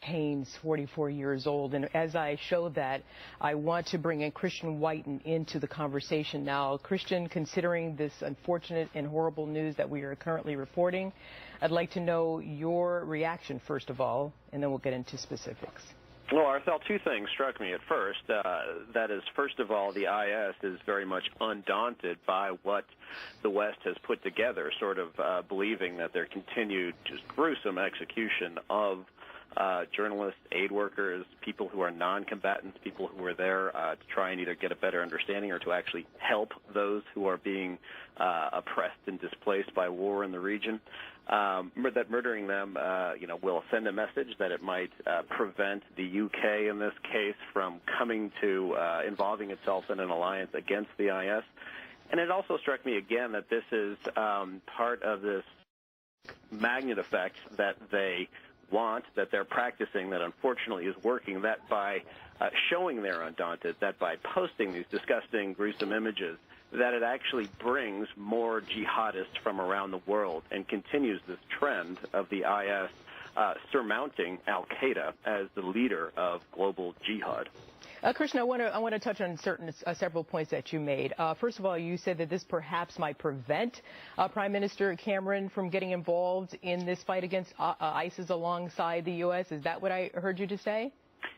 Haines, 44 years old. And as I show that, I want to bring in Christian Whiton into the conversation now. Christian, considering this unfortunate and horrible news that we are currently reporting, I'd like to know your reaction, first of all, and then we'll get into specifics. Well, Arthel, two things struck me at first. That is, first of all, the IS is very much undaunted by what the West has put together, sort of believing that their continued just gruesome execution of journalists, aid workers, people who are non-combatants, people who are there to try and either get a better understanding or to actually help those who are being oppressed and displaced by war in the region. That murdering them, will send a message that it might prevent the UK in this case from coming to involving itself in an alliance against the IS. And it also struck me again that this is part of this magnet effect that they want, that they're practicing, that unfortunately is working, that by showing they're undaunted, that by posting these disgusting, gruesome images, that it actually brings more jihadists from around the world and continues this trend of the IS surmounting al-Qaeda as the leader of global jihad. Christian, I want to touch on several points that you made. First of all, you said that this perhaps might prevent Prime Minister Cameron from getting involved in this fight against ISIS alongside the U.S. Is that what I heard you to say?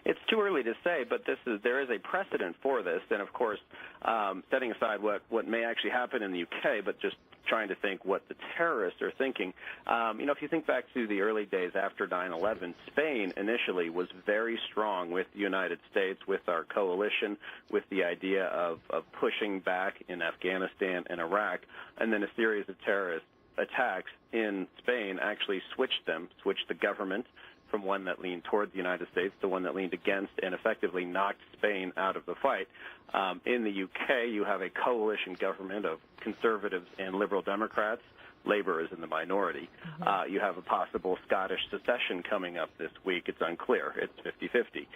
It's too early to say, but there is a precedent for this. And, of course, setting aside what may actually happen in the UK, but just trying to think what the terrorists are thinking. If you think back to the early days after 9/11, Spain initially was very strong with the United States, with our coalition, with the idea of pushing back in Afghanistan and Iraq, and then a series of terrorist attacks in Spain actually switched the government from one that leaned toward the United States to one that leaned against, and effectively knocked Spain out of the fight. In the UK, you have a coalition government of conservatives and liberal Democrats. Labour is in the minority. You have a possible Scottish secession coming up this week. It's unclear. It's 50-50.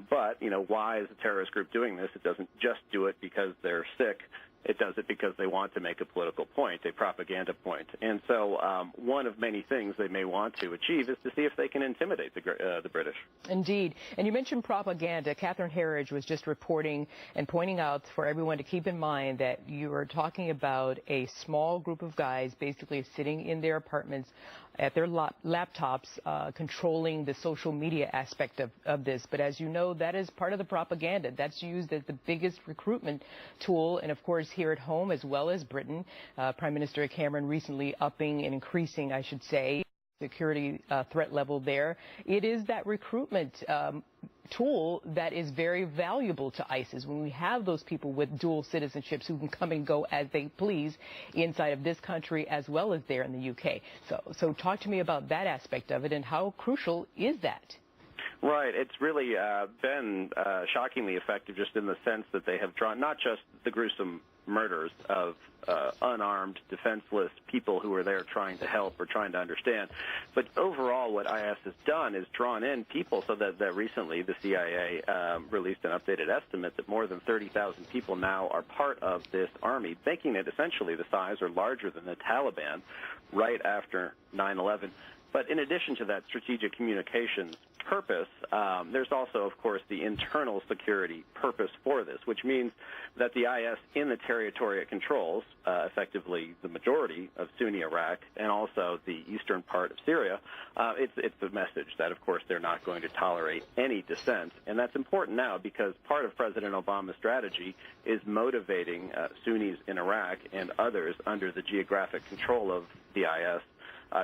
But, why is a terrorist group doing this? It doesn't just do it because they're sick. It does it because they want to make a political point, a propaganda point. And so one of many things they may want to achieve is to see if they can intimidate the British. Indeed. And you mentioned propaganda. Catherine Herridge was just reporting and pointing out for everyone to keep in mind that you are talking about a small group of guys basically sitting in their apartments at their laptops, controlling the social media aspect of this. But as you know, that is part of the propaganda. That's used as the biggest recruitment tool. And, of course, here at home, as well as Britain, Prime Minister Cameron recently upping and increasing, I should say, security threat level there. It is that recruitment tool that is very valuable to ISIS when we have those people with dual citizenships who can come and go as they please inside of this country as well as there in the UK. So talk to me about that aspect of it, and how crucial is that? Right. It's really been shockingly effective, just in the sense that they have drawn not just the gruesome murders of unarmed, defenseless people who are there trying to help or trying to understand, but overall what IS has done is drawn in people so that recently the CIA released an updated estimate that more than 30,000 people now are part of this army, making it essentially the size or larger than the Taliban right after 9/11. But in addition to that strategic communications purpose, there's also, of course, the internal security purpose for this, which means that the IS in the territory it controls, effectively the majority of Sunni Iraq and also the eastern part of Syria, it's a message that, of course, they're not going to tolerate any dissent. And that's important now because part of President Obama's strategy is motivating Sunnis in Iraq and others under the geographic control of the IS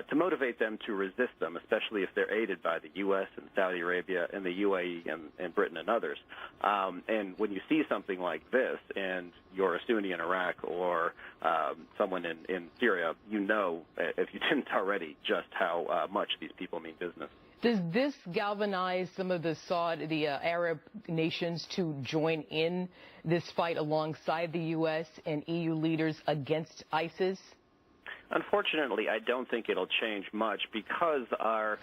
to motivate them to resist them, especially if they're aided by the U.S. and Saudi Arabia and the UAE and Britain and others. And when you see something like this and you're a Sunni in Iraq or someone in Syria, you know, if you didn't already, just how much these people mean business. Does this galvanize some of the Arab nations to join in this fight alongside the U.S. and EU leaders against ISIS? Unfortunately, I don't think it'll change much because our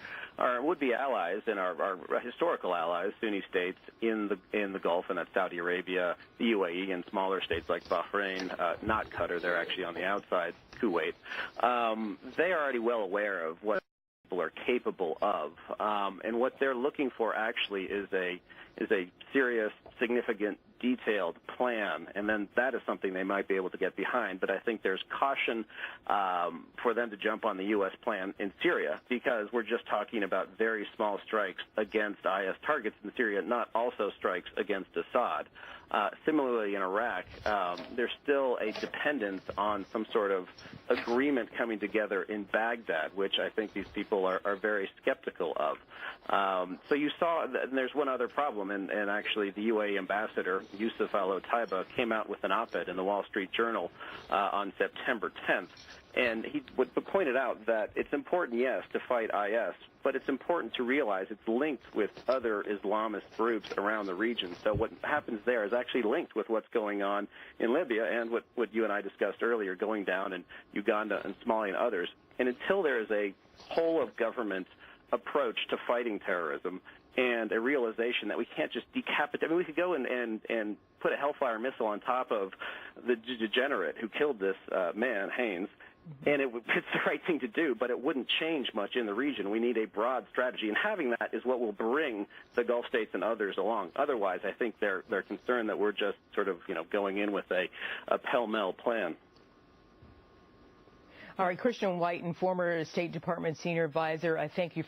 would-be allies and our historical allies, Sunni states in the Gulf, and that's Saudi Arabia, the UAE, and smaller states like Bahrain, not Qatar, they're actually on the outside, Kuwait, they are already well aware of what people are capable of. And what they're looking for actually is a serious, significant, detailed plan, and then that is something they might be able to get behind. But I think there's caution for them to jump on the U.S. plan in Syria, because we're just talking about very small strikes against IS targets in Syria, not also strikes against Assad. Similarly, in Iraq, there's still a dependence on some sort of agreement coming together in Baghdad, which I think these people are very skeptical of. So you saw, and there's one other problem, and actually the UAE ambassador, Yusuf al-Otaiba, came out with an op-ed in the Wall Street Journal on September 10th, and he pointed out that it's important, yes, to fight IS, but it's important to realize it's linked with other Islamist groups around the region. So what happens there is actually linked with what's going on in Libya and what you and I discussed earlier, going down in Uganda and Somalia and others. And until there is a whole-of-government approach to fighting terrorism and a realization that we can't just decapitate. I mean, we could go and put a Hellfire missile on top of the degenerate who killed this man, Haines, and it's the right thing to do, but it wouldn't change much in the region. We need a broad strategy, and having that is what will bring the Gulf states and others along. Otherwise, I think they're concerned that we're just sort of, going in with a pell-mell plan. All right, Christian Whiton, former State Department senior advisor, I thank you.